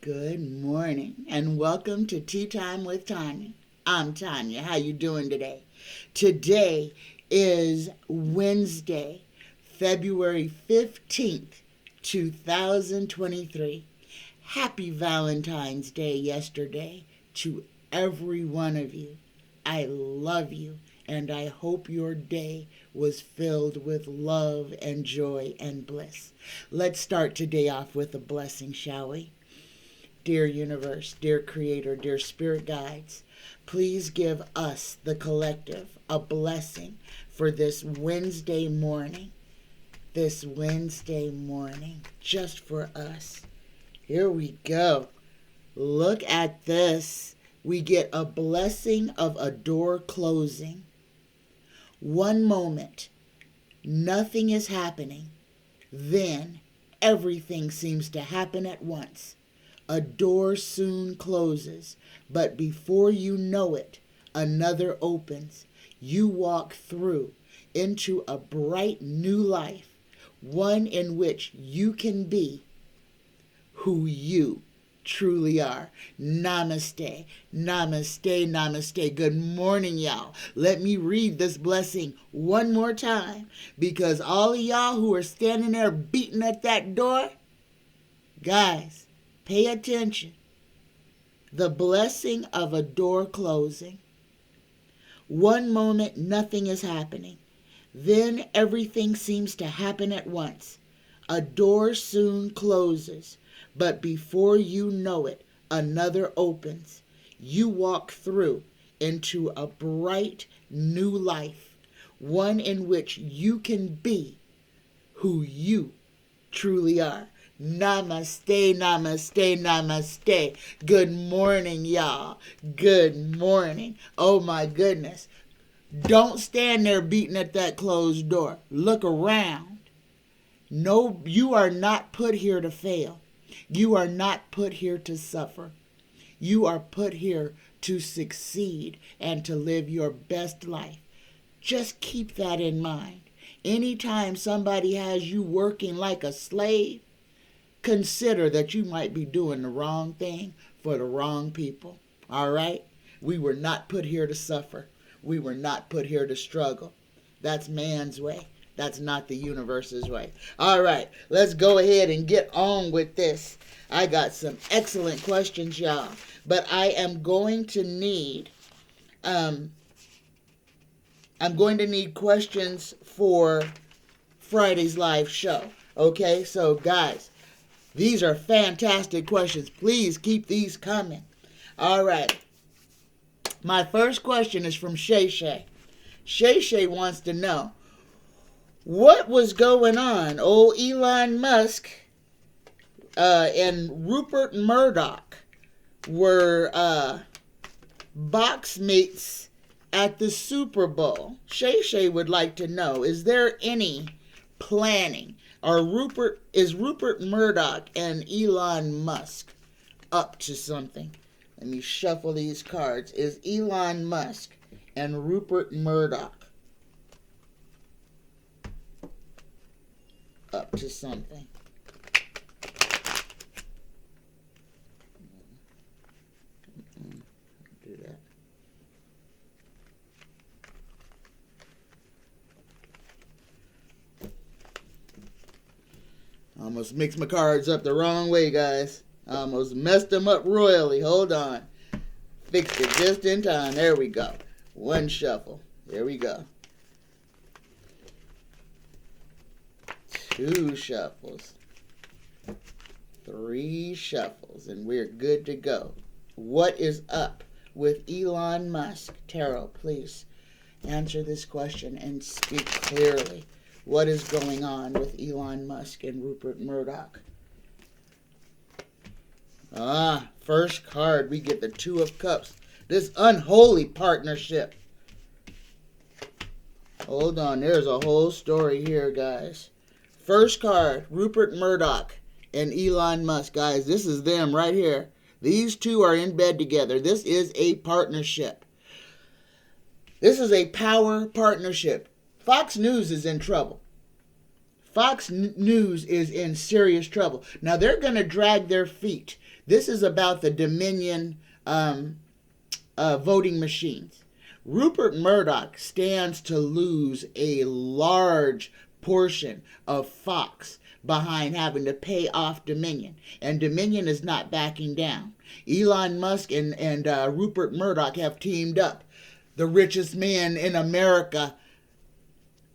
Good morning and welcome to Tea Time with Tanya. I'm Tanya. How you doing today? Today is Wednesday, February 15th, 2023. Happy Valentine's Day yesterday to every one of you. I love you and I hope your day was filled with love and joy and bliss. Let's start today off with a blessing, shall we? Dear universe, dear creator, dear spirit guides, please give us, the collective, a blessing for this Wednesday morning. This Wednesday morning, just for us. Here we go. Look at this. We get a blessing of a door closing. One moment, nothing is happening. Then everything seems to happen at once. A door soon closes, but before you know it, another opens. You walk through into a bright new life, one in which you can be who you truly are. Namaste, namaste, namaste. Good morning, y'all. Let me read this blessing one more time, because all of y'all who are standing there beating at that door, guys, pay attention. The blessing of a door closing. One moment, nothing is happening. Then everything seems to happen at once. A door soon closes, but before you know it, another opens. You walk through into a bright new life, one in which you can be who you truly are. Namaste, namaste, namaste. Good morning, y'all. Good morning. Oh my goodness. Don't stand there beating at that closed door. Look around. No, you are not put here to fail. You are not put here to suffer. You are put here to succeed and to live your best life. Just keep that in mind. Anytime somebody has you working like a slave, consider that you might be doing the wrong thing for the wrong people. All right? We were not put here to suffer. We were not put here to struggle. That's man's way. That's not the universe's way. All right, let's go ahead and get on with this. I got some excellent questions, y'all. But I am going to need questions for Friday's live show. Okay, so guys, these are fantastic questions. Please keep these coming. All right. My first question is from Shey. Shey wants to know, what was going on? Old Elon Musk and Rupert Murdoch were box mates at the Super Bowl. Shey would like to know, is there any planning? Is Rupert Murdoch and Elon Musk up to something? Let me shuffle these cards. Is Elon Musk and Rupert Murdoch up to something? Do that. Almost mixed my cards up the wrong way, guys. Almost messed them up royally. Hold on. Fixed it just in time. There we go. One shuffle. There we go. Two shuffles. Three shuffles. And we're good to go. What is up with Elon Musk? Tarot, please answer this question and speak clearly. What is going on with Elon Musk and Rupert Murdoch? First card, we get the Two of Cups. This unholy partnership. Hold on, there's a whole story here, guys. First card, Rupert Murdoch and Elon Musk. Guys, this is them right here. These two are in bed together. This is a partnership. This is a power partnership. Fox News is in trouble. Fox News is in serious trouble. Now, they're going to drag their feet. This is about the Dominion voting machines. Rupert Murdoch stands to lose a large portion of Fox behind having to pay off Dominion. And Dominion is not backing down. Elon Musk and Rupert Murdoch have teamed up. The richest man in America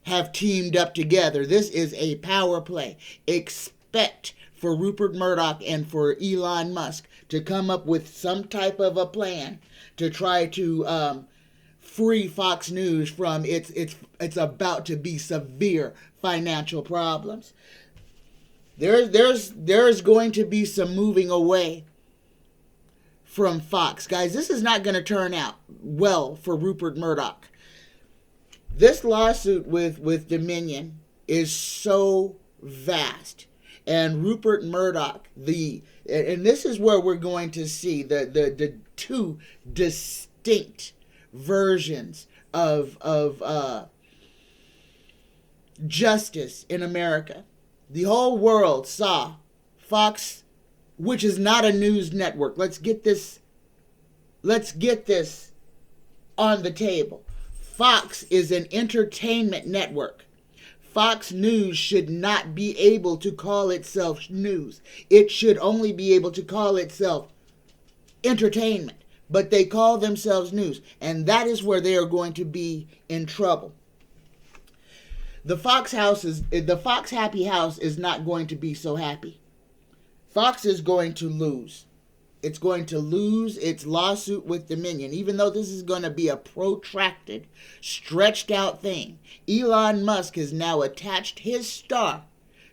have teamed up together. This is a power play. Expect for Rupert Murdoch and for Elon Musk to come up with some type of a plan to try to free Fox News from it's about to be severe financial problems. There's going to be some moving away from Fox. Guys, this is not going to turn out well for Rupert Murdoch. This lawsuit with Dominion is so vast. And Rupert Murdoch, and this is where we're going to see the two distinct versions of justice in America. The whole world saw Fox, which is not a news network. Let's get this on the table. Fox is an entertainment network. Fox News should not be able to call itself news. It should only be able to call itself entertainment. But they call themselves news. And that is where they are going to be in trouble. The Fox happy house is not going to be so happy. Fox is going to lose. It's going to lose its lawsuit with Dominion, even though this is going to be a protracted, stretched out thing. Elon Musk has now attached his star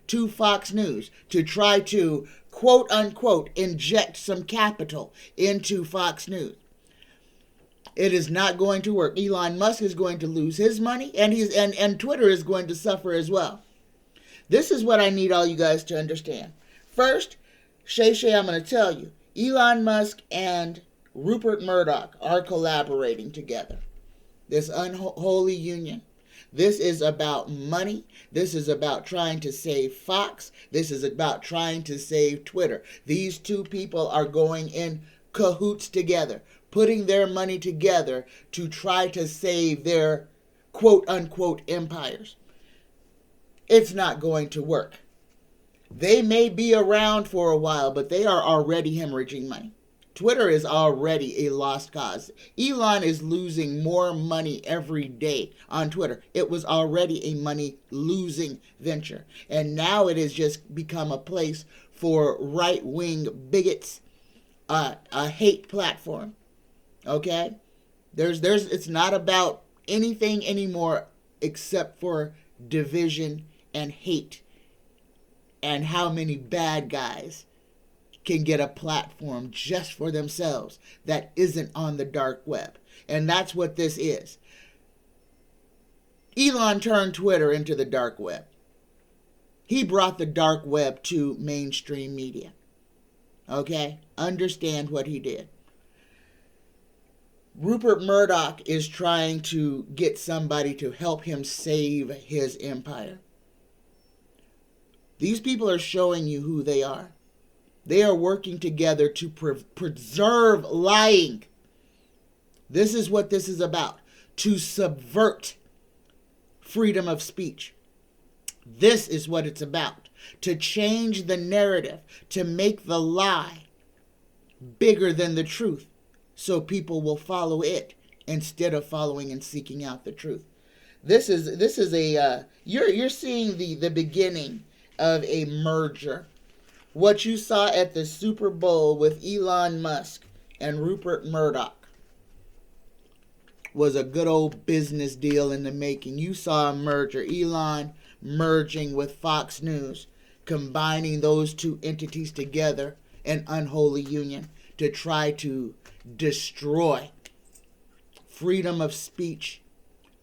to Fox News to try to, quote unquote, inject some capital into Fox News. It is not going to work. Elon Musk is going to lose his money, and Twitter is going to suffer as well. This is what I need all you guys to understand. First, Shey, I'm going to tell you, Elon Musk and Rupert Murdoch are collaborating together. This unholy union. This is about money. This is about trying to save Fox. This is about trying to save Twitter. These two people are going in cahoots together, putting their money together to try to save their quote-unquote empires. It's not going to work. They may be around for a while, but they are already hemorrhaging money. Twitter is already a lost cause. Elon is losing more money every day on Twitter. It was already a money-losing venture. And now it has just become a place for right-wing bigots, a hate platform. Okay? It's not about anything anymore except for division and hate. And how many bad guys can get a platform just for themselves that isn't on the dark web. And that's what this is. Elon turned Twitter into the dark web. He brought the dark web to mainstream media. Okay? Understand what he did. Rupert Murdoch is trying to get somebody to help him save his empire. These people are showing you who they are. They are working together to preserve lying. This is what this is about. To subvert freedom of speech. This is what it's about. To change the narrative. To make the lie bigger than the truth. So people will follow it instead of following and seeking out the truth. This is a you're seeing the beginning of a merger. What you saw at the Super Bowl with Elon Musk and Rupert Murdoch was a good old business deal in the making. You saw a merger. Elon merging with Fox News, combining those two entities together, an unholy union to try to destroy freedom of speech,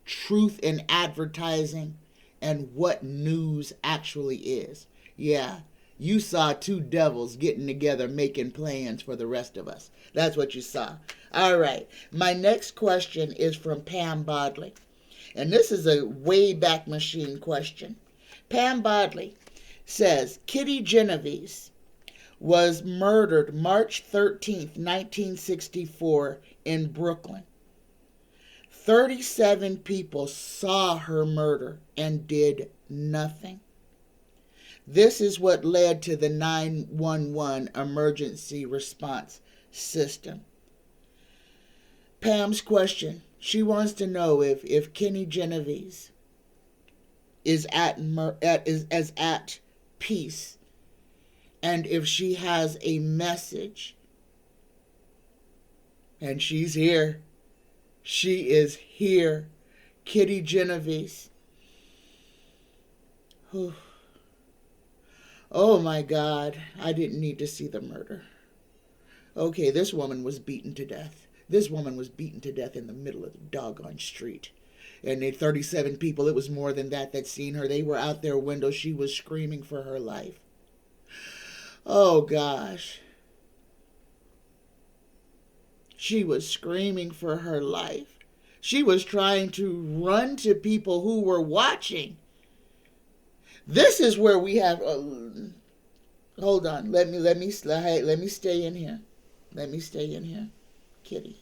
truth in advertising, and what news actually is. Yeah, you saw two devils getting together making plans for the rest of us. That's what you saw. All right, my next question is from Pam Bodley. And this is a way back machine question. Pam Bodley says Kitty Genovese was murdered March 13th, 1964 in Brooklyn. 37 people saw her murder and did nothing. This is what led to the 911 emergency response system. Pam's question, she wants to know if Kitty Genovese is at peace, and if she has a message. And she's here. She is here. Kitty Genovese. Oh my God, I didn't need to see the murder. Okay, this woman was beaten to death. This woman was beaten to death in the middle of the doggone street. And the 37 people, it was more than that seen her. They were out their window. She was screaming for her life. Oh gosh. She was screaming for her life. She was trying to run to people who were watching. This is where we have hold on. Let me stay in here. Let me stay in here. Kitty.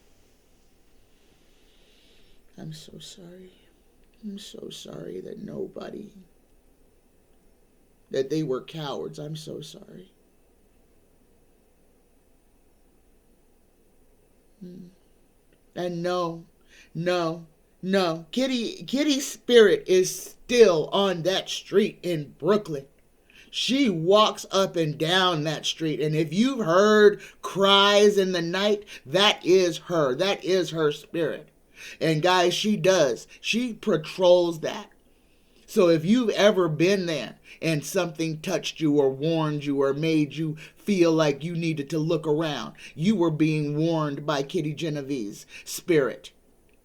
I'm so sorry. I'm so sorry that they were cowards. I'm so sorry. And no. Kitty's spirit is still on that street in Brooklyn. She walks up and down that street. And if you've heard cries in the night, that is her. That is her spirit. And guys, she patrols that. So if you've ever been there and something touched you or warned you or made you feel like you needed to look around, you were being warned by Kitty Genovese's spirit.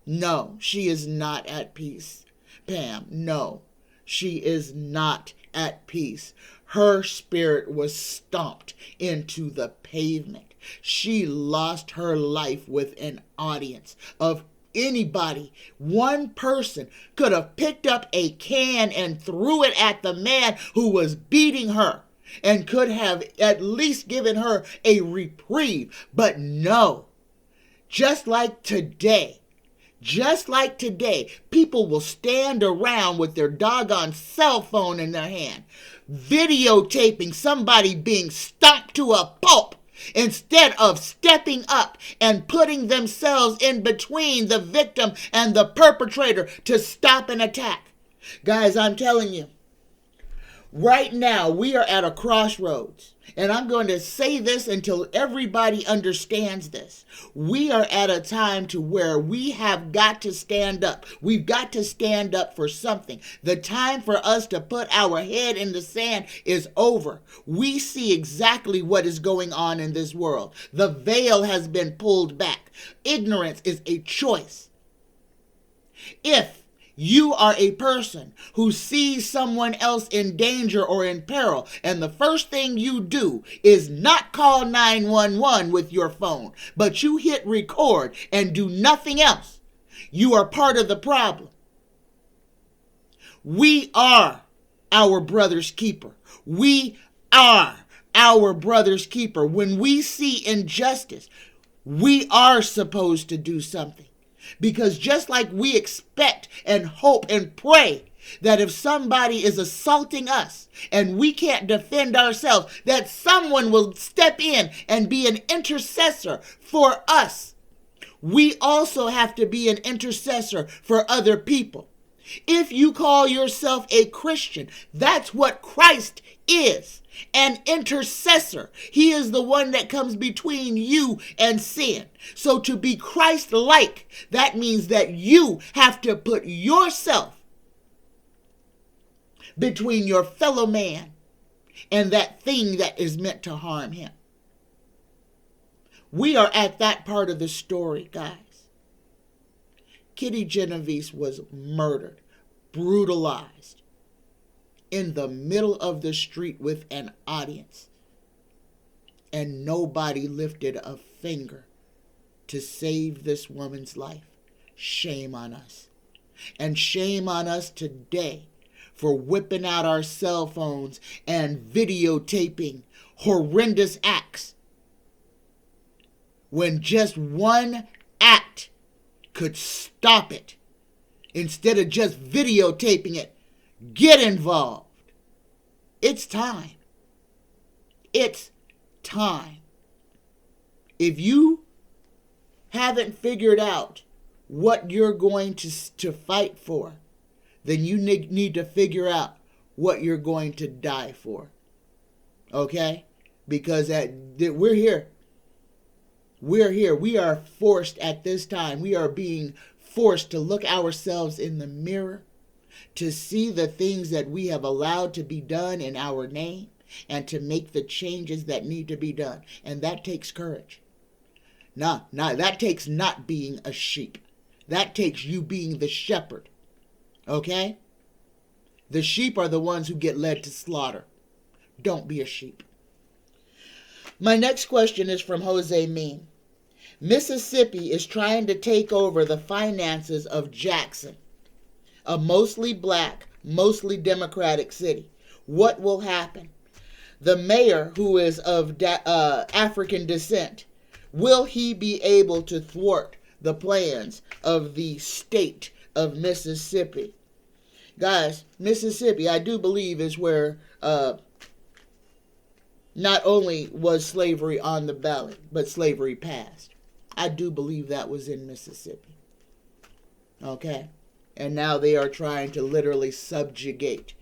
No, she is not at peace. Pam, no, she is not at peace. Her spirit was stomped into the pavement. She lost her life with an audience of anybody. One person could have picked up a can and threw it at the man who was beating her and could have at least given her a reprieve. But no, just like today, people will stand around with their doggone cell phone in their hand, videotaping somebody being stomped to a pulp, instead of stepping up and putting themselves in between the victim and the perpetrator to stop an attack. Guys, I'm telling you, right now we are at a crossroads. And I'm going to say this until everybody understands this. We are at a time to where we have got to stand up. We've got to stand up for something. The time for us to put our head in the sand is over. We see exactly what is going on in this world. The veil has been pulled back. Ignorance is a choice. If you are a person who sees someone else in danger or in peril, and the first thing you do is not call 911 with your phone, but you hit record and do nothing else, you are part of the problem. We are our brother's keeper. We are our brother's keeper. When we see injustice, we are supposed to do something. Because just like we expect and hope and pray that if somebody is assaulting us and we can't defend ourselves, that someone will step in and be an intercessor for us, we also have to be an intercessor for other people. If you call yourself a Christian, that's what Christ is, an intercessor. He is the one that comes between you and sin. So to be Christ-like, that means that you have to put yourself between your fellow man and that thing that is meant to harm him. We are at that part of the story, guys. Kitty Genovese was murdered, brutalized, in the middle of the street with an audience. And nobody lifted a finger to save this woman's life. Shame on us. And shame on us today for whipping out our cell phones and videotaping horrendous acts, when just one act could stop it. Instead of just videotaping it, get involved. It's time. It's time. If you haven't figured out what you're going to fight for, then you need to figure out what you're going to die for. Okay? Because we're here. We're here. We are forced at this time. We are being forced to look ourselves in the mirror, to see the things that we have allowed to be done in our name, and to make the changes that need to be done. And that takes courage. That takes not being a sheep. That takes you being the shepherd. Okay? The sheep are the ones who get led to slaughter. Don't be a sheep. My next question is from Jose Mean. Mississippi is trying to take over the finances of Jackson, a mostly black, mostly Democratic city. What will happen? The mayor, who is of African descent, will he be able to thwart the plans of the state of Mississippi? Guys, Mississippi, I do believe, is where not only was slavery on the ballot, but slavery passed. I do believe that was in Mississippi. Okay? And now they are trying to literally subjugate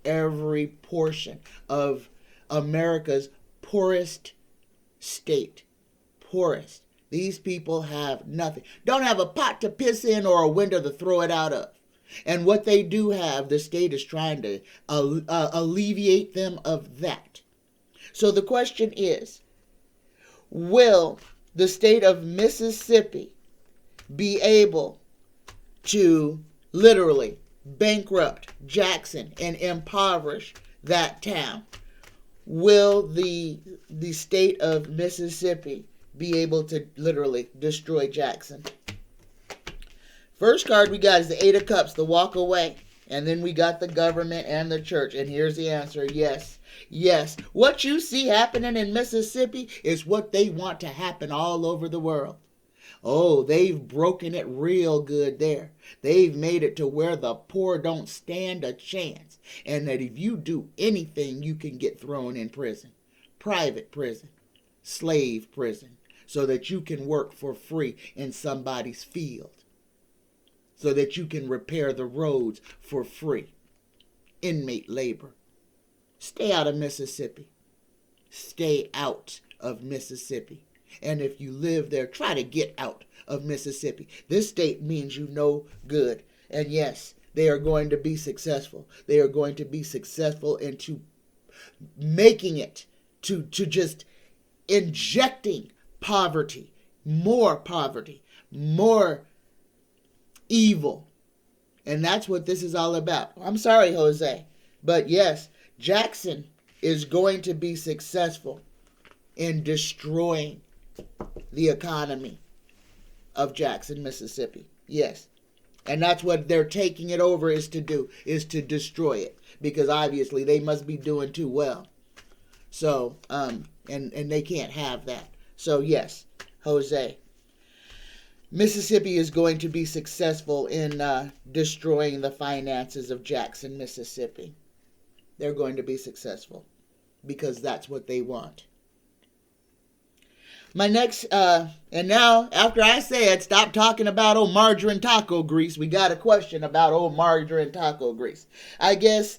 every portion of America's poorest state. Poorest. These people have nothing. Don't have a pot to piss in or a window to throw it out of. And what they do have, the state is trying to alleviate them of that. So the question is, will the state of Mississippi be able to literally bankrupt Jackson and impoverish that town? Will the state of Mississippi be able to literally destroy Jackson? First card we got is the Eight of Cups, the walk away. And then we got the government and the church. And here's the answer, yes. Yes. What you see happening in Mississippi is what they want to happen all over the world. Oh, they've broken it real good there. They've made it to where the poor don't stand a chance. And that if you do anything, you can get thrown in prison. Private prison. Slave prison. So that you can work for free in somebody's field. So that you can repair the roads for free. Inmate labor. Stay out of Mississippi. Stay out of Mississippi. And if you live there, try to get out of Mississippi. This state means you no good. And yes, they are going to be successful. They are going to be successful into making it, to just injecting poverty, more evil. And that's what this is all about. I'm sorry, Jose. But yes, Jackson is going to be successful in destroying the economy of Jackson, Mississippi. Yes. And that's what they're taking it over is to do, is to destroy it. Because obviously they must be doing too well. So, and they can't have that. So yes, Jose, Mississippi is going to be successful in destroying the finances of Jackson, Mississippi. They're going to be successful because that's what they want. My next, and now, after I said stop talking about old margarine taco grease, we got a question about old margarine taco grease. I guess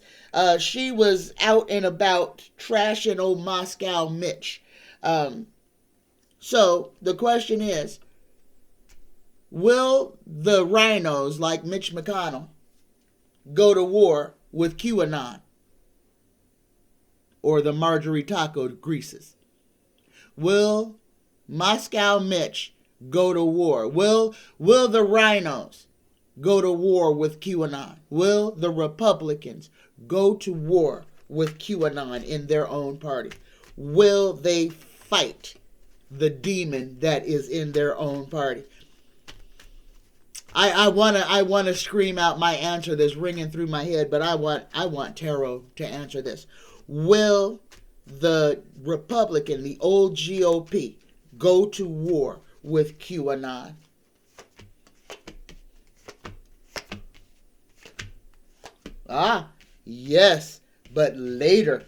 she was out and about trashing old Moscow Mitch. So the question is, will the rhinos like Mitch McConnell go to war with QAnon or the Marjorie Taco Greases? Will Moscow Mitch go to war? Will the rhinos go to war with QAnon? Will the Republicans go to war with QAnon in their own party? Will they fight the demon that is in their own party? I wanna scream out my answer that's ringing through my head, but I want Taro to answer this. Will the Republican, the old GOP, go to war with QAnon? Yes, but later.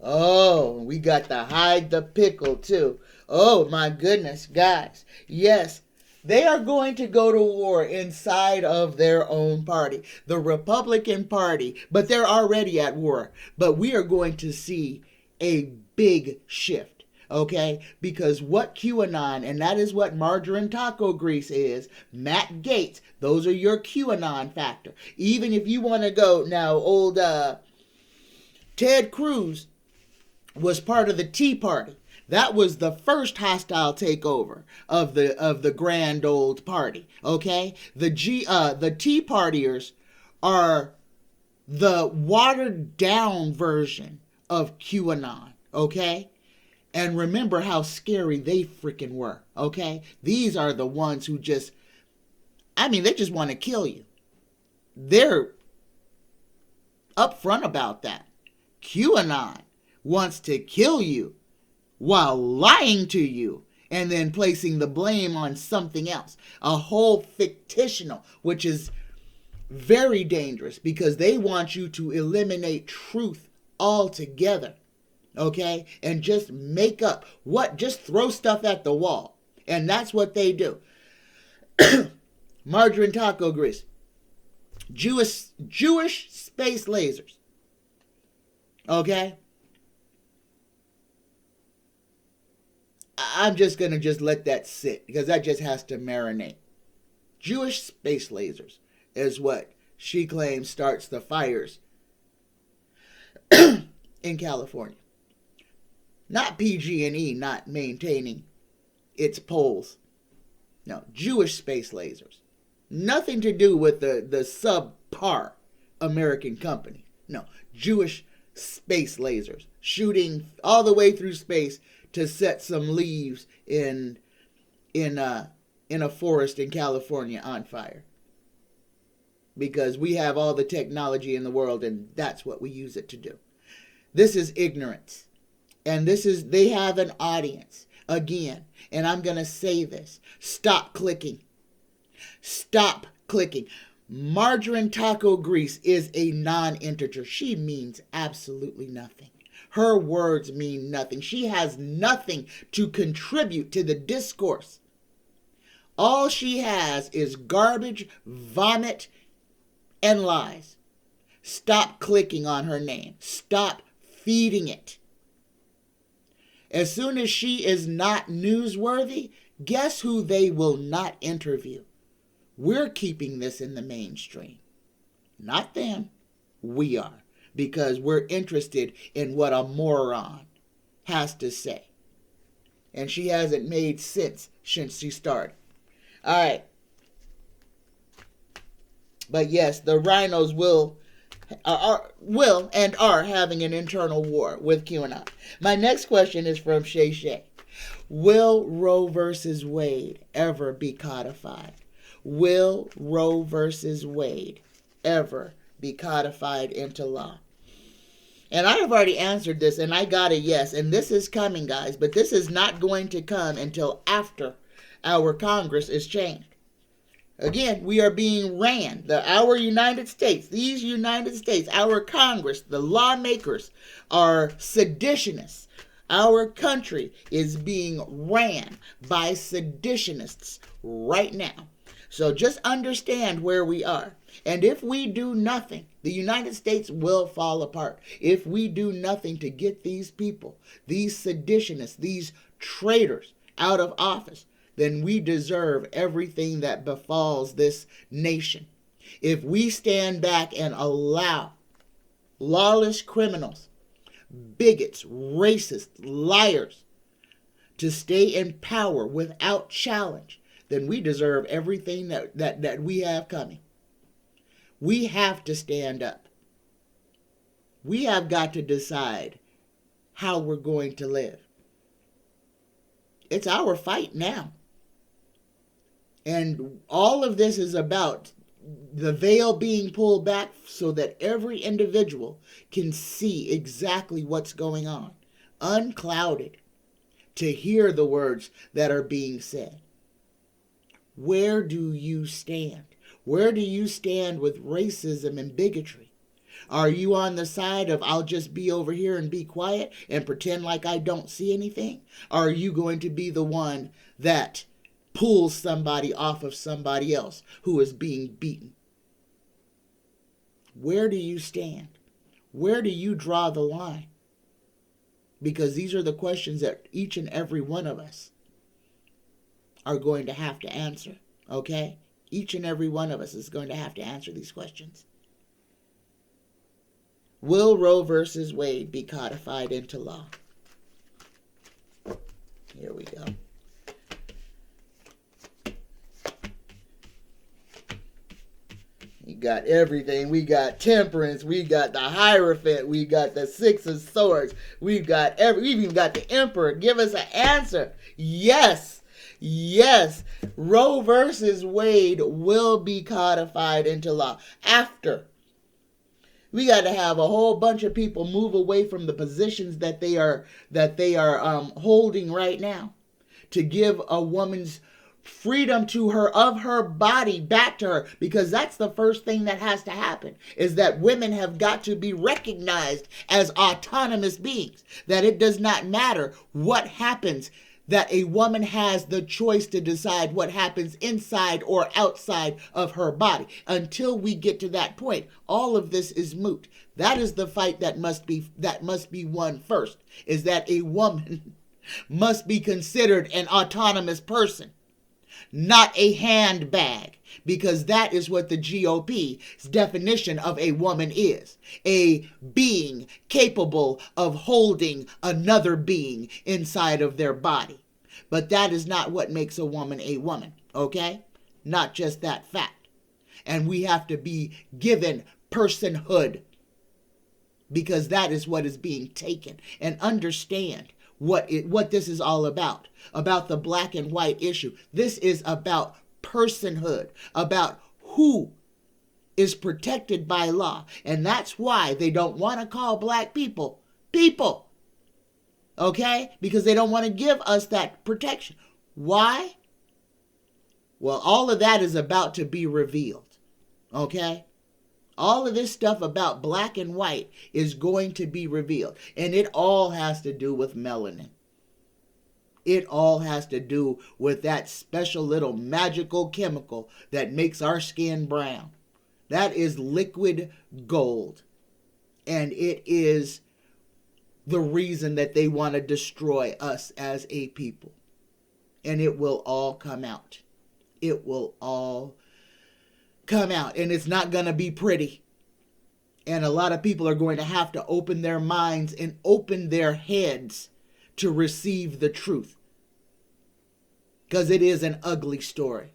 Oh, we got to hide the pickle too. Oh my goodness, guys. Yes, they are going to go to war inside of their own party, the Republican Party, but they're already at war. But we are going to see a big shift, okay? Because what QAnon, and that is what margarine taco grease is, Matt Gaetz, those are your QAnon factor. Even if you want to go, now old Ted Cruz was part of the Tea Party. That was the first hostile takeover of the grand old party. Okay, the Tea Partiers are the watered down version of QAnon. Okay, and remember how scary they freaking were. Okay, these are the ones who just, they just want to kill you. They're upfront about that. QAnon wants to kill you while lying to you and then placing the blame on something else. A whole fictional, which is very dangerous because they want you to eliminate truth altogether. Okay? And just make up just throw stuff at the wall. And that's what they do. Margarine taco grease. Jewish space lasers. Okay? I'm just going to let that sit because that just has to marinate. Jewish space lasers is what she claims starts the fires in California. Not PG&E not maintaining its poles. No, Jewish space lasers. Nothing to do with the subpar American company. No, Jewish space lasers shooting all the way through space to set some leaves in a forest in California on fire. Because we have all the technology in the world and that's what we use it to do. This is ignorance. And they have an audience. Again, and I'm going to say this. Stop clicking. Stop clicking. Margarine taco grease is a non-integer. She means absolutely nothing. Her words mean nothing. She has nothing to contribute to the discourse. All she has is garbage, vomit, and lies. Stop clicking on her name. Stop feeding it. As soon as she is not newsworthy, guess who they will not interview? We're keeping this in the mainstream. Not them. We are. Because we're interested in what a moron has to say. And she hasn't made sense since she started. All right. But yes, the rhinos will and are having an internal war with QAnon. My next question is from Shey. Will Roe versus Wade ever be codified? Will Roe versus Wade ever be codified into law? And I have already answered this, and I got a yes. And this is coming, guys, but this is not going to come until after our Congress is changed. Again, we are being ran. Our United States, these United States, our Congress, the lawmakers are seditionists. Our country is being ran by seditionists right now. So just understand where we are. And if we do nothing, the United States will fall apart. If we do nothing to get these people, these seditionists, these traitors out of office, then we deserve everything that befalls this nation. If we stand back and allow lawless criminals, bigots, racists, liars to stay in power without challenge, then we deserve everything that we have coming. We have to stand up. We have got to decide how we're going to live. It's our fight now. And all of this is about the veil being pulled back so that every individual can see exactly what's going on, unclouded, to hear the words that are being said. Where do you stand? Where do you stand with racism and bigotry? Are you on the side of I'll just be over here and be quiet and pretend like I don't see anything? Or are you going to be the one that pulls somebody off of somebody else who is being beaten? Where do you stand? Where do you draw the line? Because these are the questions that each and every one of us are going to have to answer, okay? Each and every one of us is going to have to answer these questions. Will Roe versus Wade be codified into law? Here we go. We got everything. We got temperance. We got the Hierophant. We got the Six of Swords. We've even got the Emperor. Give us an answer. Yes. Yes. Roe versus Wade will be codified into law. After we got to have a whole bunch of people move away from the positions that they are holding right now, to give a woman's freedom of her body back to her, because that's the first thing that has to happen, is that women have got to be recognized as autonomous beings, that it does not matter what happens, that a woman has the choice to decide what happens inside or outside of her body. Until we get to that point, all of this is moot. That is the fight that must be won first, is that a woman must be considered an autonomous person, not a handbag, because that is what the GOP's definition of a woman is. A being capable of holding another being inside of their body. But that is not what makes a woman, okay? Not just that fact. And we have to be given personhood, because that is what is being taken. And understand what this is all about the black and white issue. This is about personhood, about who is protected by law. And that's why they don't want to call black people, okay? Because they don't want to give us that protection. Why? Well, all of that is about to be revealed, okay? All of this stuff about black and white is going to be revealed. And it all has to do with melanin. It all has to do with that special little magical chemical that makes our skin brown. That is liquid gold. And it is the reason that they want to destroy us as a people. And it will all come out. It will all come out, and it's not going to be pretty. And a lot of people are going to have to open their minds and open their heads to receive the truth, because it is an ugly story,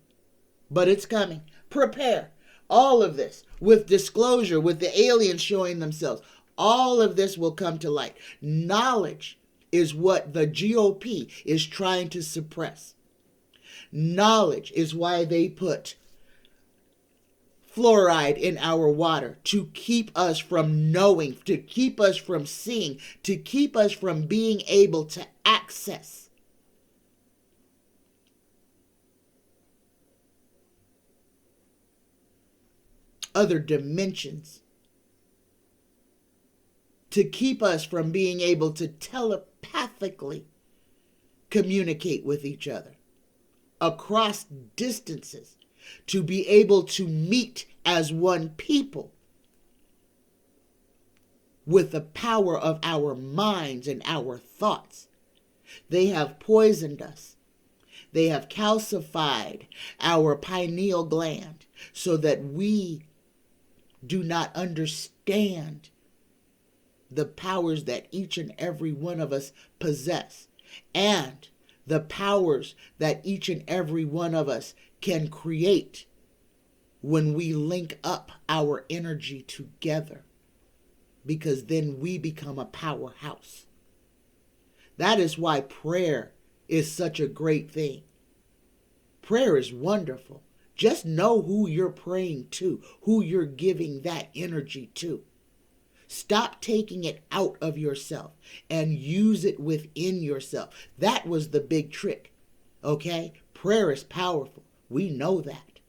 but it's coming. Prepare. All of this with disclosure, with the aliens showing themselves, all of this will come to light. Knowledge is what the GOP is trying to suppress. Knowledge is why they put fluoride in our water, to keep us from knowing, to keep us from seeing, to keep us from being able to access other dimensions, to keep us from being able to telepathically communicate with each other across distances, to be able to meet as one people with the power of our minds and our thoughts. They have poisoned us. They have calcified our pineal gland so that we do not understand the powers that each and every one of us possess, and the powers that each and every one of us can create when we link up our energy together, because then we become a powerhouse. That is why prayer is such a great thing. Prayer is wonderful. Just know who you're praying to, who you're giving that energy to. Stop taking it out of yourself and use it within yourself. That was the big trick, okay? Prayer is powerful. We know that.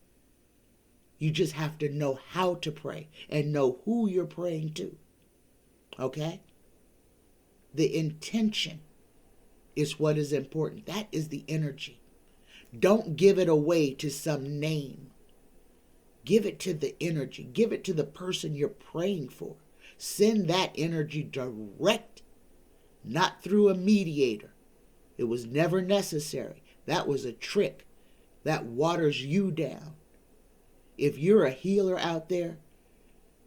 You just have to know how to pray and know who you're praying to, okay? The intention is what is important. That is the energy. Don't give it away to some name. Give it to the energy. Give it to the person you're praying for. Send that energy direct, not through a mediator. It was never necessary. That was a trick. That waters you down. If you're a healer out there,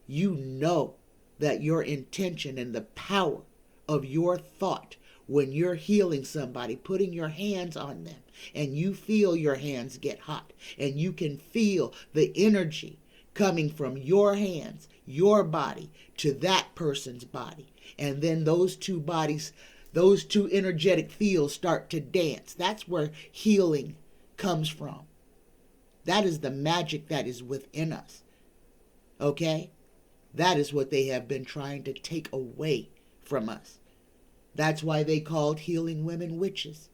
you know that your intention and the power of your thought when you're healing somebody, putting your hands on them, and you feel your hands get hot, and you can feel the energy coming from your hands, your body, to that person's body. And then those two bodies, those two energetic fields start to dance. That's where healing comes from. That is the magic that is within us. Okay? That is what they have been trying to take away from us. That's why they called healing women witches.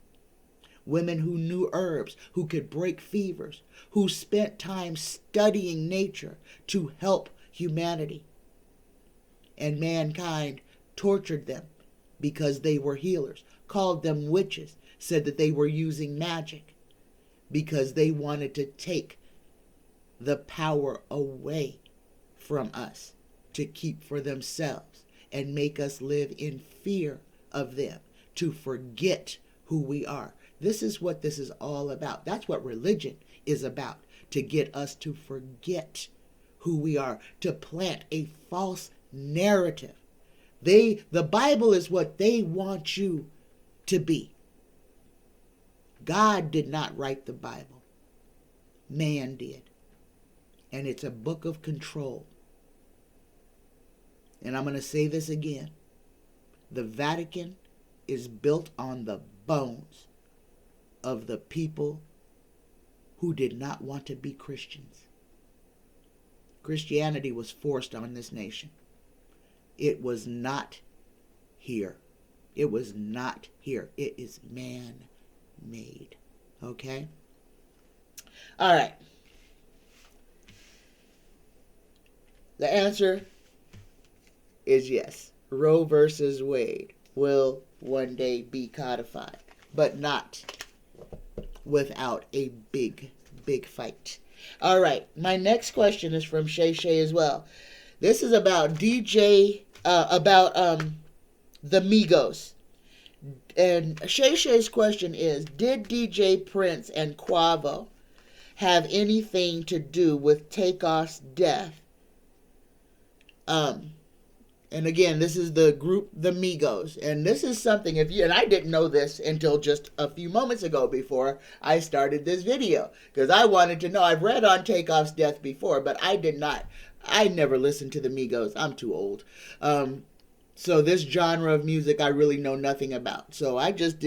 Women who knew herbs, who could break fevers, who spent time studying nature to help humanity. And mankind tortured them because they were healers, called them witches, said that they were using magic because they wanted to take the power away from us to keep for themselves and make us live in fear of them, to forget who we are. This is what this is all about. That's what religion is about, to get us to forget who we are, to plant a false narrative. The Bible is what they want you to be. God did not write the Bible. Man did. And it's a book of control. And I'm going to say this again. The Vatican is built on the bones of the people who did not want to be Christians. Christianity was forced on this nation. It was not here. It was not here. It is man-made. Okay? All right. The answer is yes. Roe versus Wade will one day be codified, but not without a big fight. All right. My next question is from Shey as well. This is about the Migos. And Shey's question is, did DJ Prince and Quavo have anything to do with Takeoff's death? And again, this is the group, the Migos. And this is something, and I didn't know this until just a few moments ago before I started this video. Because I wanted to know, I've read on Takeoff's death before, but I never listened to the Migos. I'm too old. So this genre of music I really know nothing about. So I just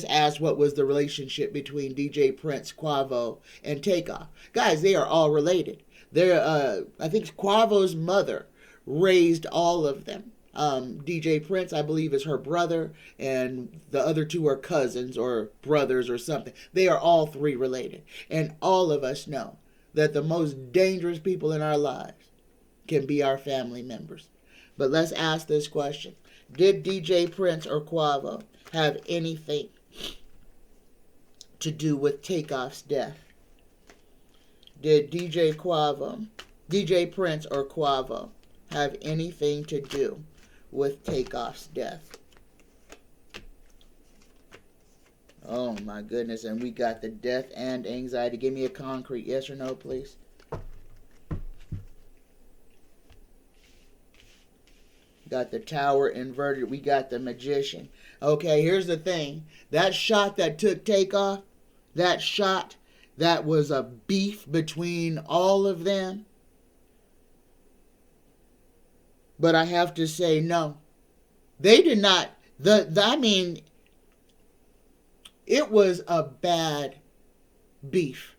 asked what was the relationship between DJ Prince, Quavo, and Takeoff. Guys, they are all related. I think Quavo's mother raised all of them. DJ Prince, I believe, is her brother, and the other two are cousins or brothers or something. They are all three related. And all of us know that the most dangerous people in our lives can be our family members. But let's ask this question. Did DJ Prince or Quavo have anything to do with Takeoff's death? Did DJ Prince or Quavo have anything to do with Takeoff's death? Oh my goodness, and we got the death and anxiety. Give me a concrete yes or no, please. Got the tower inverted. We got the magician. Okay, here's the thing. That shot that took Takeoff, that shot that was a beef between all of them. But I have to say, no. They did not. It was a bad beef.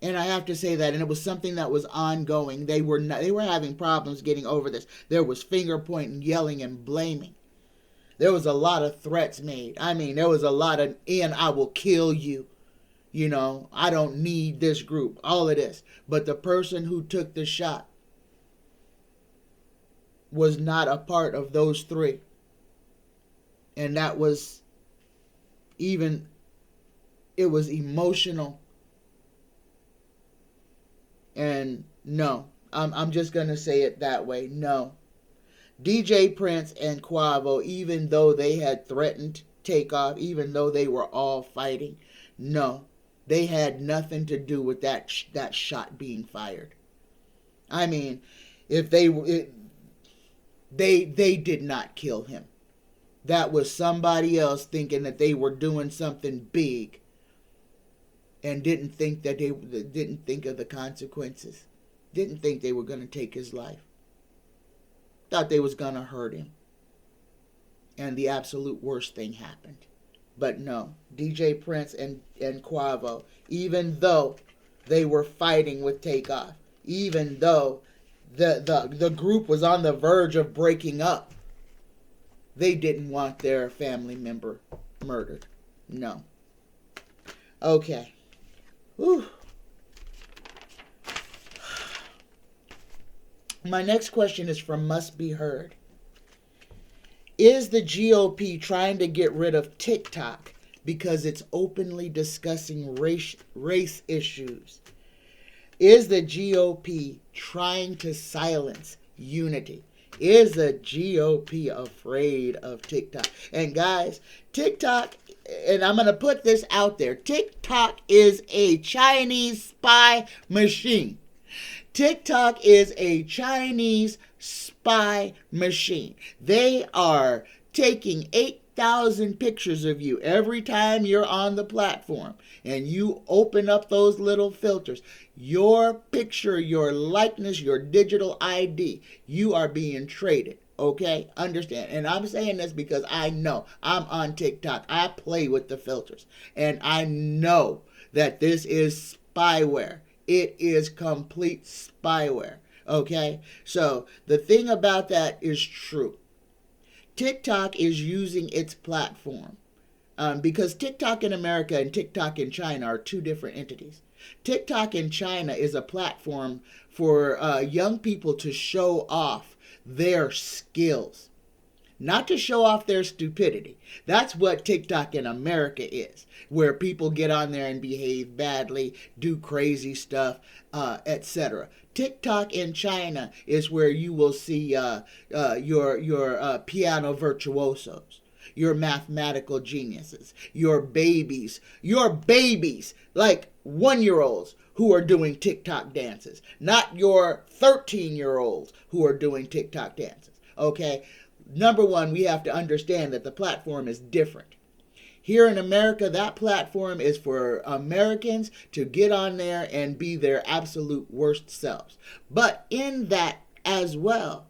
And I have to say that, and it was something that was ongoing. They were having problems getting over this. There was finger pointing, yelling, and blaming. There was a lot of threats made. I mean, there was a lot of, and I will kill you. You know, I don't need this group. All of this. But the person who took the shot was not a part of those three. And that was even, it was emotional. And no, I'm just going to say it that way. No. DJ Prince and Quavo, even though they had threatened Takeoff, even though they were all fighting, no, they had nothing to do with that shot being fired. I mean, if they did not kill him. That was somebody else thinking that they were doing something big and didn't think of the consequences. Didn't think they were going to take his life. Thought they was going to hurt him. And the absolute worst thing happened. But no, DJ Prince and Quavo, even though they were fighting with Takeoff, even though the group was on the verge of breaking up, they didn't want their family member murdered. No. Okay. Whew. My next question is from Must Be Heard. Is the GOP trying to get rid of TikTok because it's openly discussing race issues? Is the GOP trying to silence unity? Is the GOP afraid of TikTok? And guys, TikTok, and I'm going to put this out there, TikTok is a Chinese spy machine. TikTok is a Chinese spy machine. They are taking 8,000 pictures of you every time you're on the platform and you open up those little filters. Your picture, your likeness, your digital ID, you are being traded. Okay? Understand. And I'm saying this because I know I'm on TikTok. I play with the filters. And I know that this is spyware. It is complete spyware. Okay? So the thing about that is true. TikTok is using its platform because TikTok in America and TikTok in China are two different entities. TikTok in China is a platform for young people to show off their skills, not to show off their stupidity. That's what TikTok in America is, where people get on there and behave badly, do crazy stuff, etc. TikTok in China is where you will see your piano virtuosos, your mathematical geniuses, your babies, like 1-year-olds who are doing TikTok dances, not your 13-year-olds who are doing TikTok dances. Okay? Number one, we have to understand that the platform is different. Here in America, that platform is for Americans to get on there and be their absolute worst selves. But in that as well,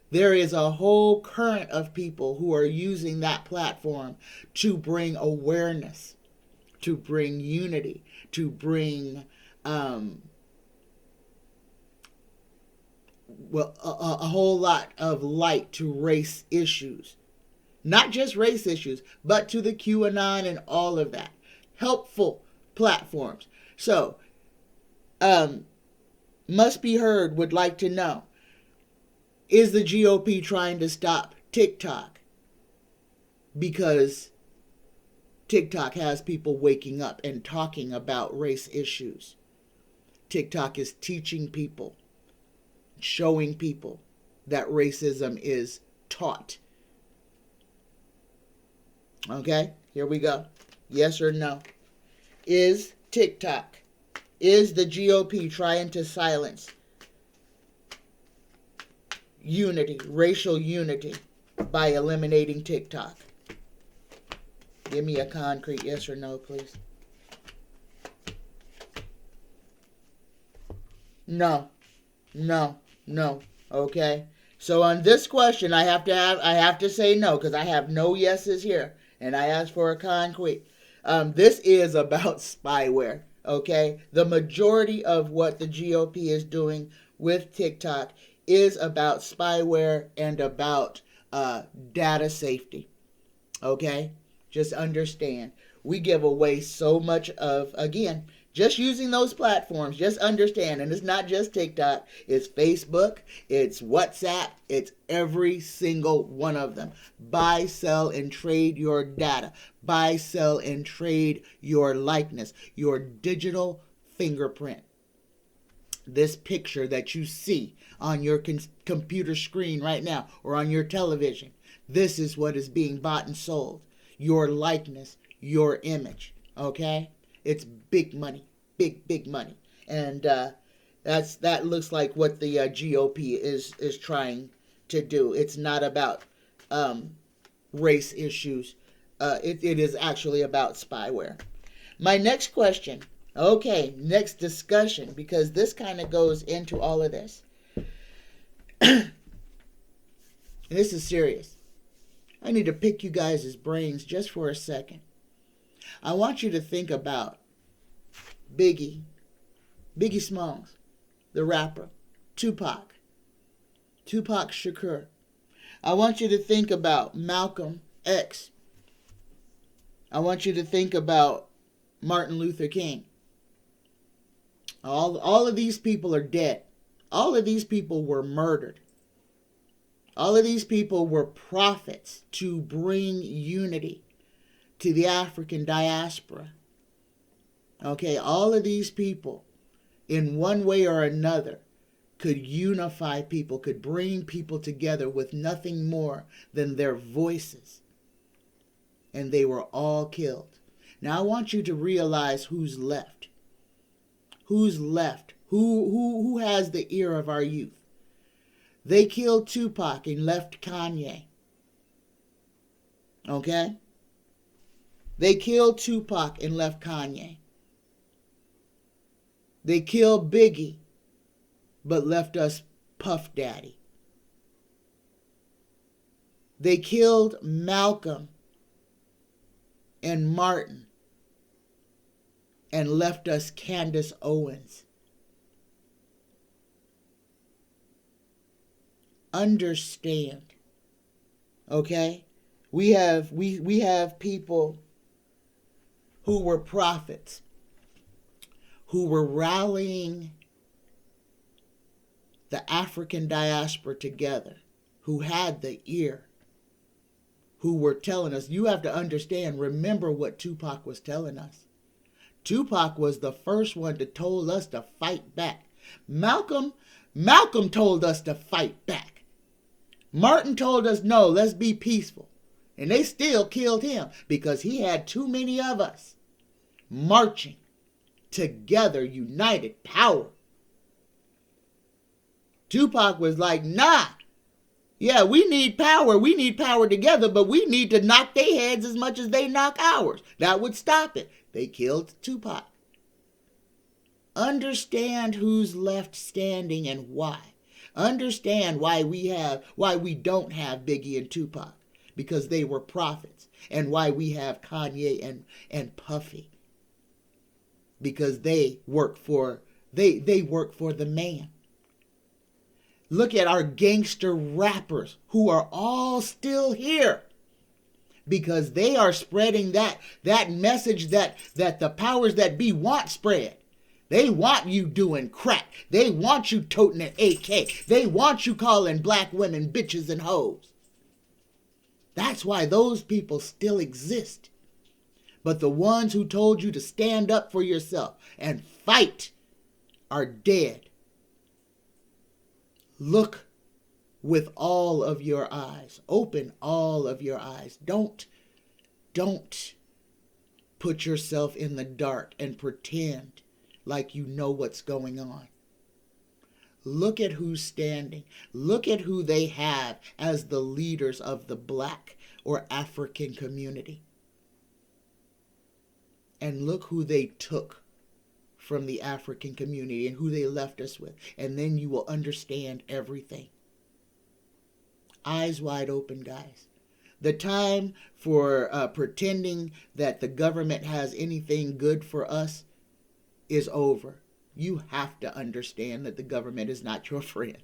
there is a whole current of people who are using that platform to bring awareness, to bring unity, to bring a whole lot of light to race issues. Not just race issues, but to the QAnon and all of that. Helpful platforms. So, Must Be Heard would like to know, is the GOP trying to stop TikTok because TikTok has people waking up and talking about race issues? TikTok is teaching people, showing people that racism is taught. Okay, here we go. Yes or no? Is the GOP trying to silence unity, racial unity, by eliminating TikTok? Give me a concrete yes or no, please. No. Okay. So on this question, I have to say no, because I have no yeses here, and I asked for a concrete. This is about spyware. Okay? The majority of what the GOP is doing with TikTok is about spyware and about data safety. Okay? Just understand. We give away so much of, again, just using those platforms. Just understand. And it's not just TikTok. It's Facebook. It's WhatsApp. It's every single one of them. Buy, sell, and trade your data. Buy, sell, and trade your likeness. Your digital fingerprint. This picture that you see on your computer screen right now or on your television. This is what is being bought and sold. Your likeness, your image. Okay? It's big money. Big money. And that looks like what the GOP is trying to do. It's not about race issues. It is actually about spyware. My next question. Okay, next discussion, because this kind of goes into all of this. This is serious. I need to pick you guys' brains just for a second. I want you to think about Biggie Smalls, the rapper, Tupac Shakur. I want you to think about Malcolm X. I want you to think about Martin Luther King. All of these people are dead. All of these people were murdered. All of these people were prophets to bring unity to the African diaspora. Okay, all of these people, in one way or another, could unify people, could bring people together with nothing more than their voices. And they were all killed. Now I want you to realize who's left. Who's left? Who has the ear of our youth? They killed Tupac and left Kanye. Okay? They killed Tupac and left Kanye. They killed Biggie, but left us Puff Daddy. They killed Malcolm and Martin and left us Candace Owens. Understand. Okay? We have people who were prophets, who were rallying the African diaspora together, who had the ear, who were telling us, you have to understand, remember what Tupac was telling us. Tupac was the first one that told us to fight back. Malcolm told us to fight back. Martin told us, no, let's be peaceful. And they still killed him because he had too many of us marching together, united, power. Tupac was like, nah. Yeah, we need power. We need power together, but we need to knock their heads as much as they knock ours. That would stop it. They killed Tupac. Understand who's left standing and why. Understand why we don't have Biggie and Tupac, because they were prophets, and why we have Kanye and Puffy, because they work for the man. Look at our gangster rappers who are all still here, because they are spreading that message that the powers that be want spread. They want you doing crack. They want you toting an AK. They want you calling black women bitches and hoes. That's why those people still exist. But the ones who told you to stand up for yourself and fight are dead. Look with all of your eyes. Open all of your eyes. Don't put yourself in the dark and pretend like you know what's going on. Look at who's standing. Look at who they have as the leaders of the black or African community. And look who they took from the African community and who they left us with. And then you will understand everything. Eyes wide open, guys. The time for pretending that the government has anything good for us is over. You have to understand that the government is not your friend,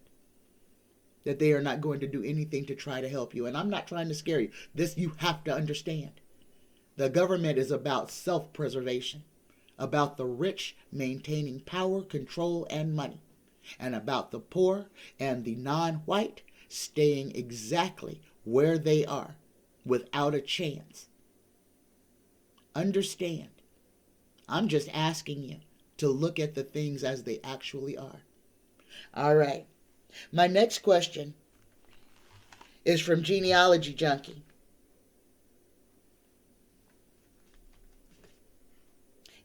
that they are not going to do anything to try to help you. And I'm not trying to scare you. This you have to understand. The government is about self-preservation, about the rich maintaining power, control, and money, and about the poor and the non-white staying exactly where they are without a chance. Understand. I'm just asking you to look at the things as they actually are. All right. My next question is from Genealogy Junkie.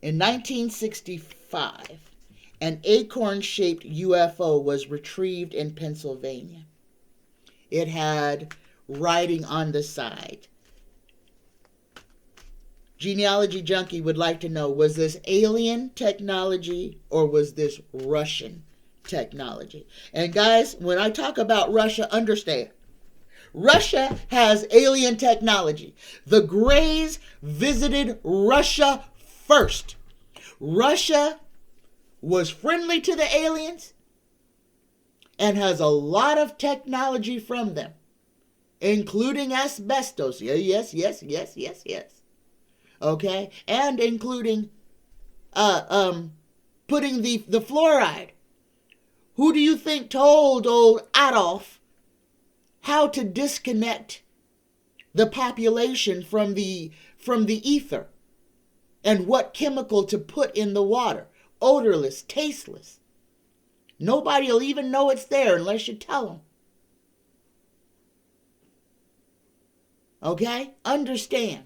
In 1965, an acorn-shaped UFO was retrieved in Pennsylvania. It had writing on the side. Genealogy Junkie would like to know, was this alien technology or was this Russian technology? And guys, when I talk about Russia, understand, Russia has alien technology. The Greys visited Russia first. Russia was friendly to the aliens and has a lot of technology from them, including asbestos. Yes. Okay, and including putting the fluoride. Who do you think told old Adolf how to disconnect the population from the ether and what chemical to put in the water? Odorless, tasteless. Nobody will even know it's there unless you tell them. Okay? Understand.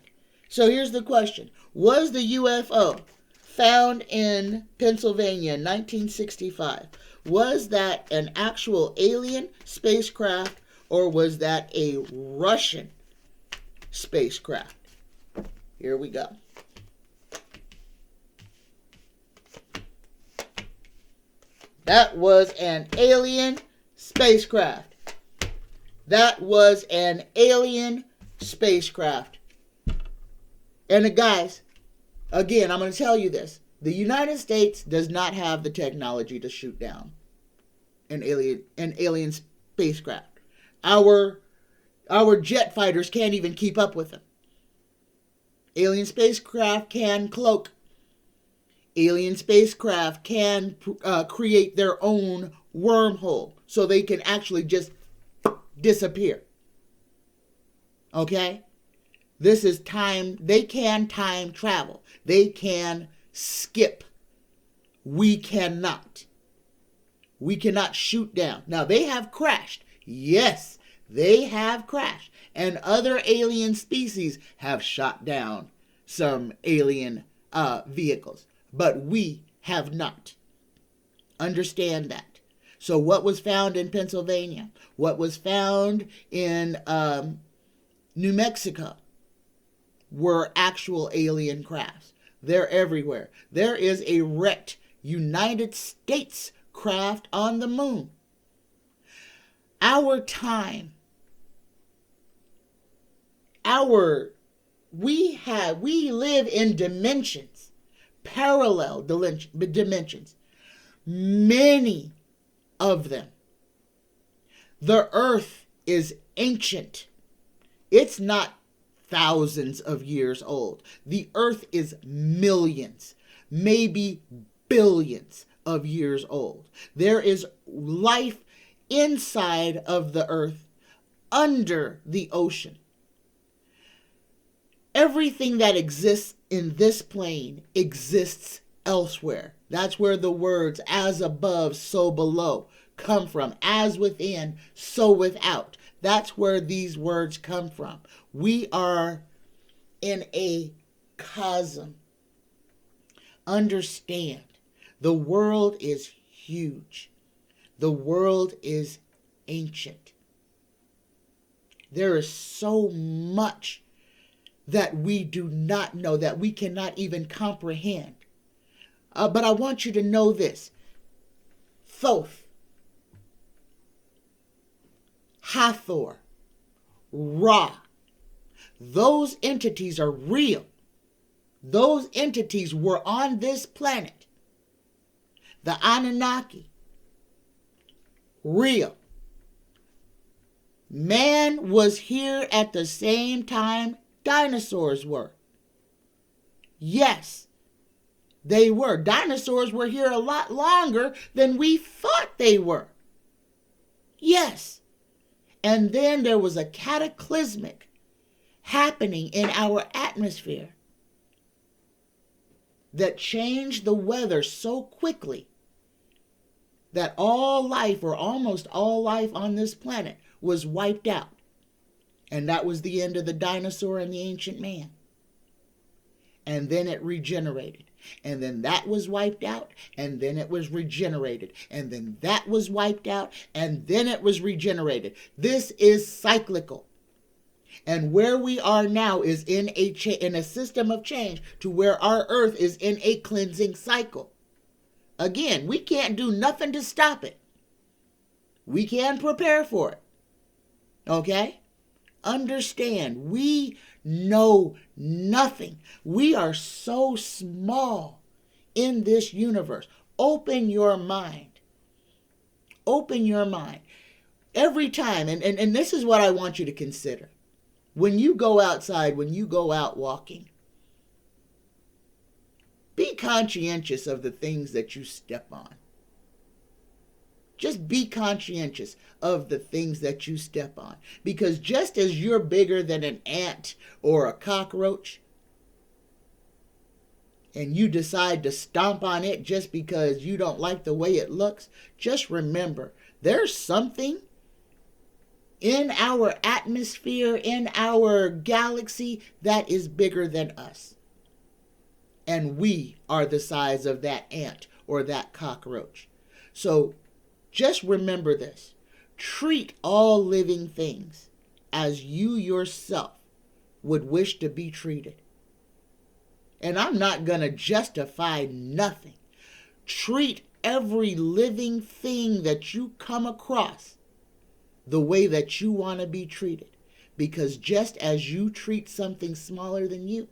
So here's the question. Was the UFO found in Pennsylvania in 1965, was that an actual alien spacecraft or was that a Russian spacecraft? Here we go. That was an alien spacecraft. That was an alien spacecraft. And guys, again, I'm going to tell you this. The United States does not have the technology to shoot down an alien spacecraft. Our jet fighters can't even keep up with them. Alien spacecraft can cloak. Alien spacecraft can create their own wormhole so they can actually just disappear. Okay? This is time. They can time travel. They can skip. We cannot. We cannot shoot down. Now, they have crashed. Yes, they have crashed. And other alien species have shot down some alien vehicles. But we have not. Understand that. So what was found in Pennsylvania? What was found in New Mexico were actual alien crafts. They're everywhere. There is a wrecked United States craft on the moon. Our time, we live in dimensions, parallel dimensions, many of them. The earth is ancient. It's not thousands of years old. The earth is millions, maybe billions of years old. There is life inside of the earth, under the ocean. Everything that exists in this plane exists elsewhere. That's where the words as above, so below come from. As within, so without. That's where these words come from. We are in a cosm. Understand, the world is huge. The world is ancient. There is so much that we do not know, that we cannot even comprehend. But I want you to know this. Thoth, Hathor, Ra, those entities are real. Those entities were on this planet the Anunnaki, real. Man was here at the same time dinosaurs were. Yes, they were. Dinosaurs were here a lot longer than we thought they were. Yes. And then there was a cataclysmic happening in our atmosphere that changed the weather so quickly that all life, or almost all life on this planet, was wiped out. And that was the end of the dinosaur and the ancient man. And then it regenerated. And then that was wiped out, and then it was regenerated. And then that was wiped out, and then it was regenerated. This is cyclical. And where we are now is in a system of change to where our earth is in a cleansing cycle. Again, we can't do nothing to stop it. We can prepare for it. Okay? Understand, we know nothing. We are so small in this universe. Open your mind. Open your mind. Every time, and this is what I want you to consider. When you go outside, when you go out walking, be conscientious of the things that you step on. Just be conscientious of the things that you step on. Because just as you're bigger than an ant or a cockroach, and you decide to stomp on it just because you don't like the way it looks, just remember, there's something in our atmosphere, in our galaxy, that is bigger than us. And we are the size of that ant or that cockroach. So just remember this. Treat all living things as you yourself would wish to be treated. And I'm not going to justify nothing. Treat every living thing that you come across the way that you want to be treated. Because just as you treat something smaller than you,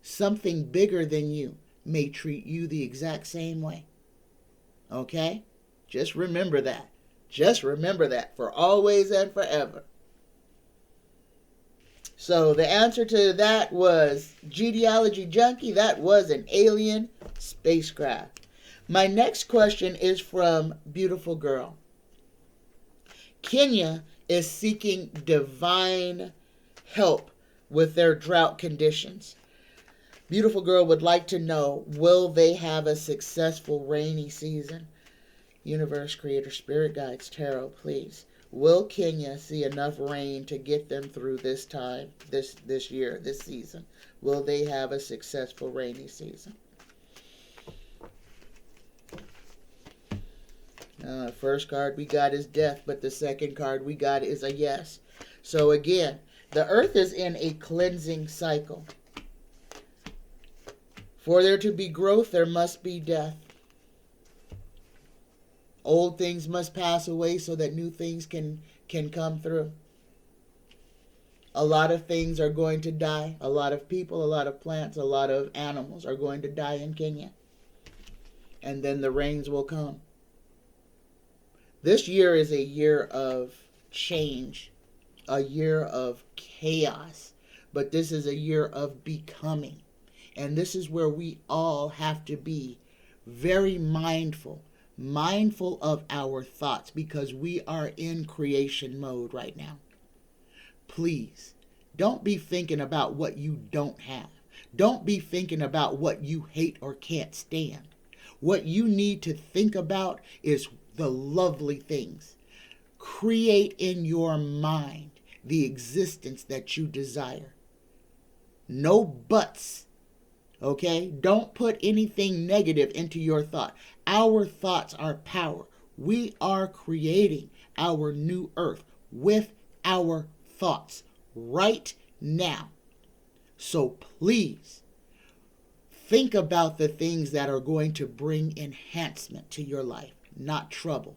something bigger than you may treat you the exact same way. Okay? Just remember that. Just remember that for always and forever. So the answer to that was Genealogy Junkie. That was an alien spacecraft. My next question is from Beautiful Girl. Kenya is seeking divine help with their drought conditions. Beautiful Girl would like to know, will they have a successful rainy season? Universe, Creator, Spirit Guides, Tarot, please. Will Kenya see enough rain to get them through this time, this year, this season? Will they have a successful rainy season? First card we got is death, but the second card we got is a yes. So again, the earth is in a cleansing cycle. For there to be growth, there must be death. Old things must pass away so that new things can come through. A lot of things are going to die. A lot of people, a lot of plants, a lot of animals are going to die in Kenya. And then the rains will come. This year is a year of change, a year of chaos, but this is a year of becoming. And this is where we all have to be very mindful of our thoughts, because we are in creation mode right now. Please, don't be thinking about what you don't have. Don't be thinking about what you hate or can't stand. What you need to think about is the lovely things. Create in your mind the existence that you desire. No buts. Okay? Don't put anything negative into your thought. Our thoughts are power. We are creating our new earth with our thoughts right now. So please, think about the things that are going to bring enhancement to your life, not trouble.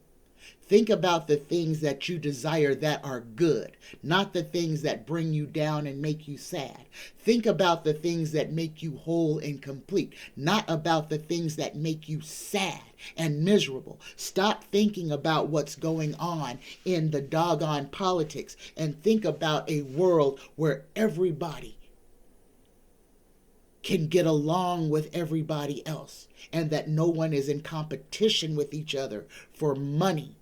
Think about the things that you desire that are good, not the things that bring you down and make you sad. Think about the things that make you whole and complete, not about the things that make you sad and miserable. Stop thinking about what's going on in the doggone politics and think about a world where everybody can get along with everybody else and that no one is in competition with each other for money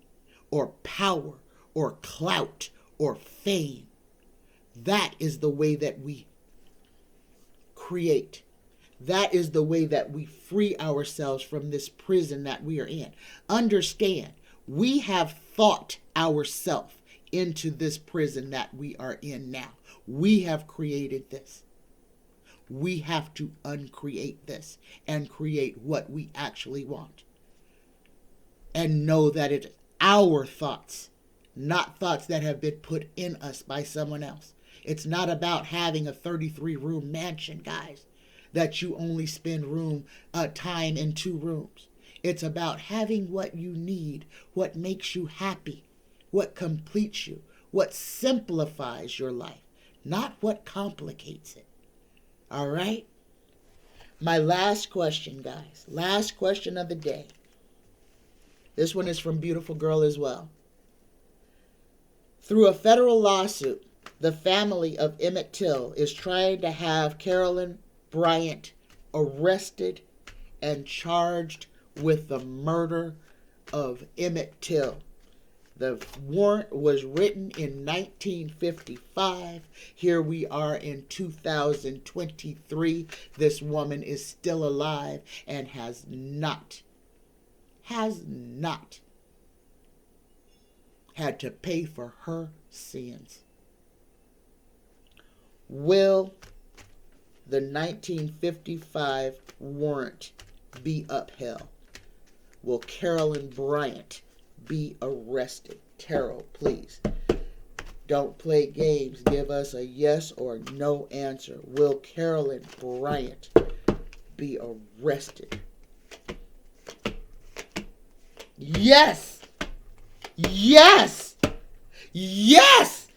or power or clout or fame. That is the way that we create. That is the way that we free ourselves from this prison that we are in. Understand, we have thought ourselves into this prison that we are in now. We have created this. We have to uncreate this and create what we actually want. And know that it's our thoughts, not thoughts that have been put in us by someone else. It's not about having a 33-room mansion, guys, that you only spend time in 2 rooms. It's about having what you need, what makes you happy, what completes you, what simplifies your life, not what complicates it. All right? My last question, guys. Last question of the day. This one is from Beautiful Girl as well. Through a federal lawsuit, the family of Emmett Till is trying to have Carolyn Bryant arrested and charged with the murder of Emmett Till. The warrant was written in 1955. Here we are in 2023. This woman is still alive and has not had to pay for her sins. Will the 1955 warrant be upheld? Will Carolyn Bryant be arrested? Tarot, please. Don't play games. Give us a yes or no answer. Will Carolyn Bryant be arrested? Yes! Yes! Yes!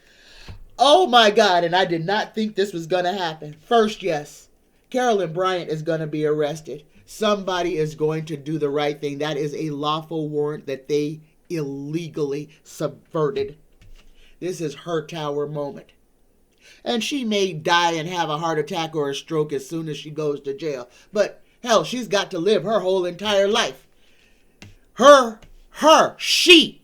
Oh my God, and I did not think this was going to happen. First, yes. Carolyn Bryant is going to be arrested. Somebody is going to do the right thing. That is a lawful warrant that they illegally subverted. This is her tower moment. And she may die and have a heart attack or a stroke as soon as she goes to jail. But hell, she's got to live her whole entire life. She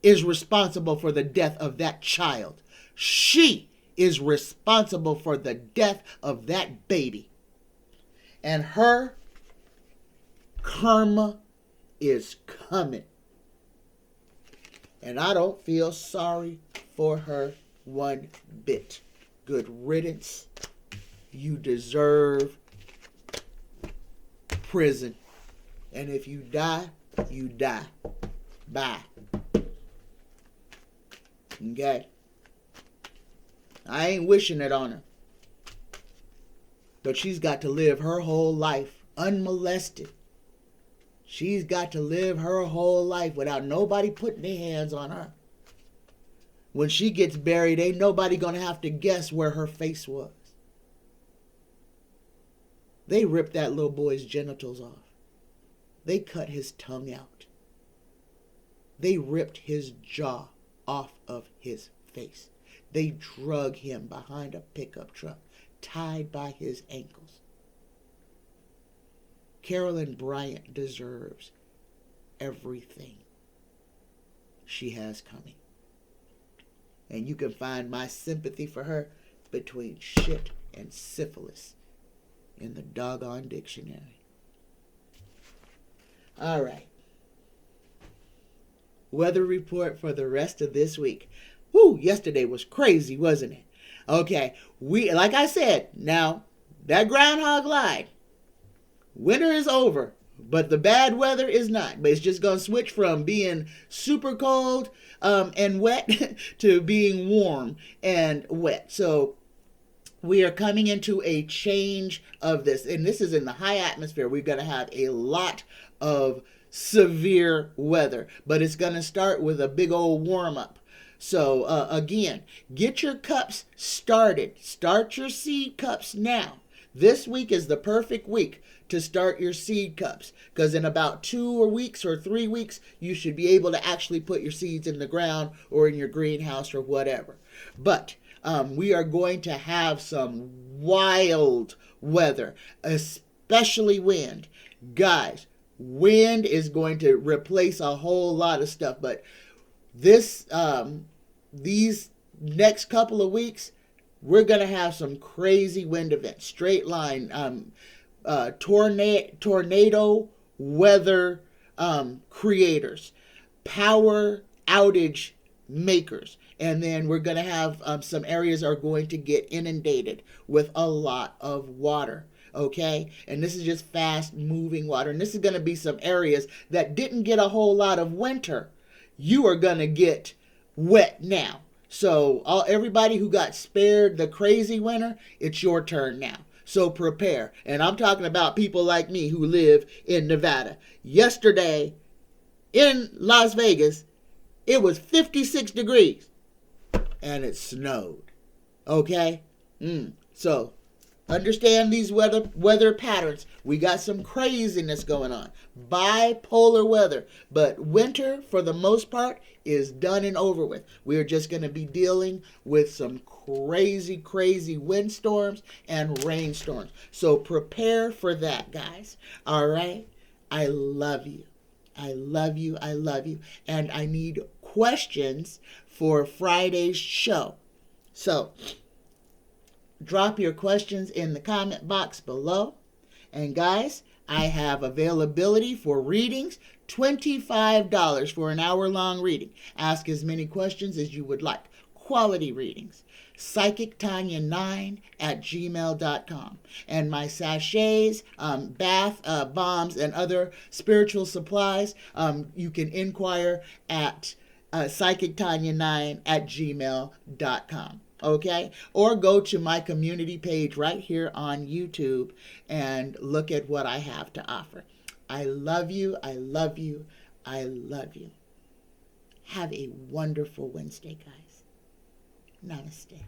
is responsible for the death of that child. She is responsible for the death of that baby. And her karma is coming. And I don't feel sorry for her one bit. Good riddance. You deserve prison. And if you die, you die. Bye. Okay? I ain't wishing it on her. But she's got to live her whole life unmolested. She's got to live her whole life without nobody putting their hands on her. When she gets buried, ain't nobody gonna have to guess where her face was. They ripped that little boy's genitals off. They cut his tongue out. They ripped his jaw off of his face. They drug him behind a pickup truck, tied by his ankles. Carolyn Bryant deserves everything she has coming. And you can find my sympathy for her between shit and syphilis in the doggone dictionary. All right. Weather report for the rest of this week. Whew, yesterday was crazy, wasn't it? Okay, like I said, now, that groundhog lied. Winter is over, but the bad weather is not. But it's just going to switch from being super cold and wet to being warm and wet. So we are coming into a change of this. And this is in the high atmosphere. We're going to have a lot of severe weather. But it's going to start with a big old warm-up. So, again, get your cups started. Start your seed cups now. This week is the perfect week to start your seed cups, because in about 2 weeks or 3 weeks, you should be able to actually put your seeds in the ground or in your greenhouse or whatever. But we are going to have some wild weather, especially wind. Guys, wind is going to replace a whole lot of stuff, but these next couple of weeks, we're going to have some crazy wind events, straight line, tornado weather creators, power outage makers. And then we're going to have some areas are going to get inundated with a lot of water. Okay? And this is just fast moving water. And this is going to be some areas that didn't get a whole lot of winter. You are going to get wet now. So everybody who got spared the crazy winter, it's your turn now. So prepare. And I'm talking about people like me who live in Nevada. Yesterday in Las Vegas, it was 56 degrees and it snowed. Okay? So understand these weather patterns. We got some craziness going on. Bipolar weather. But winter, for the most part, is done and over with. We're just going to be dealing with some crazy, crazy windstorms and rainstorms. So prepare for that, guys. All right? I love you. I love you. I love you. And I need questions for Friday's show. So drop your questions in the comment box below. And guys, I have availability for readings, $25 for an hour-long reading. Ask as many questions as you would like. Quality readings. PsychicTanya9@gmail.com. And my sachets, bath bombs, and other spiritual supplies, you can inquire at psychictanya9@gmail.com. Okay? Or go to my community page right here on YouTube and look at what I have to offer. I love you. I love you. I love you. Have a wonderful Wednesday, guys. Namaste.